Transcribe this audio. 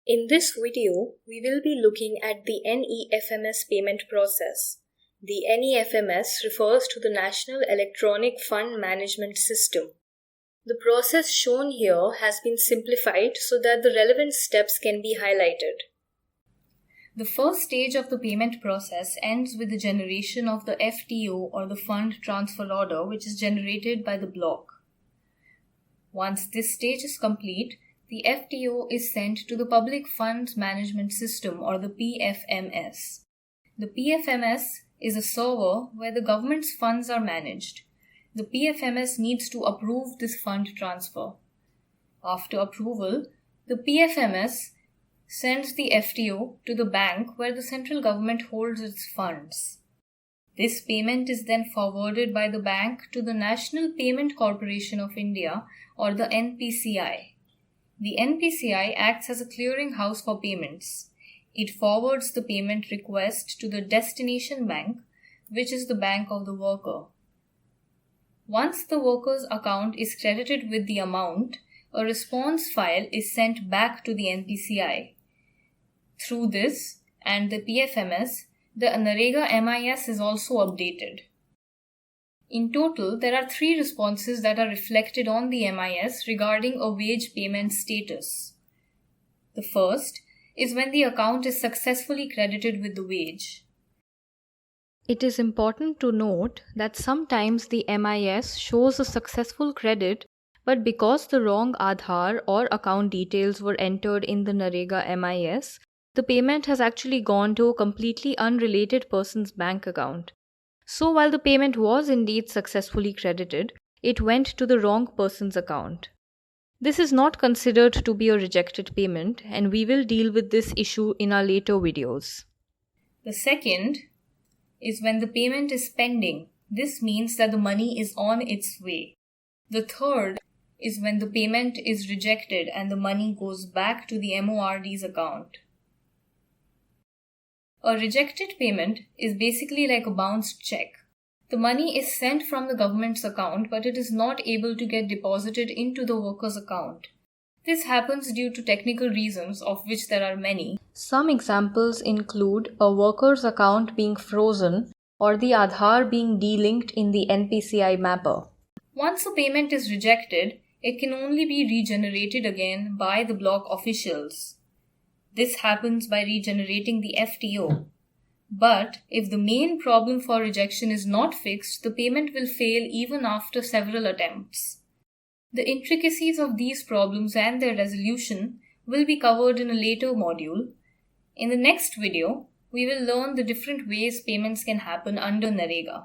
In this video, we will be looking at the NE-FMS payment process. The NE-FMS refers to the National Electronic Fund Management System. The process shown here has been simplified so that the relevant steps can be highlighted. The first stage of the payment process ends with the generation of the FTO or the Fund Transfer Order, which is generated by the block. Once this stage is complete, the FTO is sent to the Public Funds Management System or the e-FMS. The e-FMS is a server where the government's funds are managed. The e-FMS needs to approve this fund transfer. After approval, the e-FMS sends the FTO to the bank where the central government holds its funds. This payment is then forwarded by the bank to the National Payment Corporation of India or the NPCI. The NPCI acts as a clearinghouse for payments. It forwards the payment request to the destination bank, which is the bank of the worker. Once the worker's account is credited with the amount, a response file is sent back to the NPCI. Through this and the e-FMS, the NREGA MIS is also updated. In total, there are 3 responses that are reflected on the MIS regarding a wage payment status. The first is when the account is successfully credited with the wage. It is important to note that sometimes the MIS shows a successful credit, but because the wrong Aadhaar or account details were entered in the NREGA MIS, the payment has actually gone to a completely unrelated person's bank account. So while the payment was indeed successfully credited, it went to the wrong person's account. This is not considered to be a rejected payment, and we will deal with this issue in our later videos. The second is when the payment is pending. This means that the money is on its way. The third is when the payment is rejected and the money goes back to the MORD's account. A rejected payment is basically like a bounced check. The money is sent from the government's account, but it is not able to get deposited into the worker's account. This happens due to technical reasons, of which there are many. Some examples include a worker's account being frozen or the Aadhaar being delinked in the NPCI mapper. Once a payment is rejected, it can only be regenerated again by the block officials. This happens by regenerating the FTO. But if the main problem for rejection is not fixed, the payment will fail even after several attempts. The intricacies of these problems and their resolution will be covered in a later module. In the next video, we will learn the different ways payments can happen under NREGA.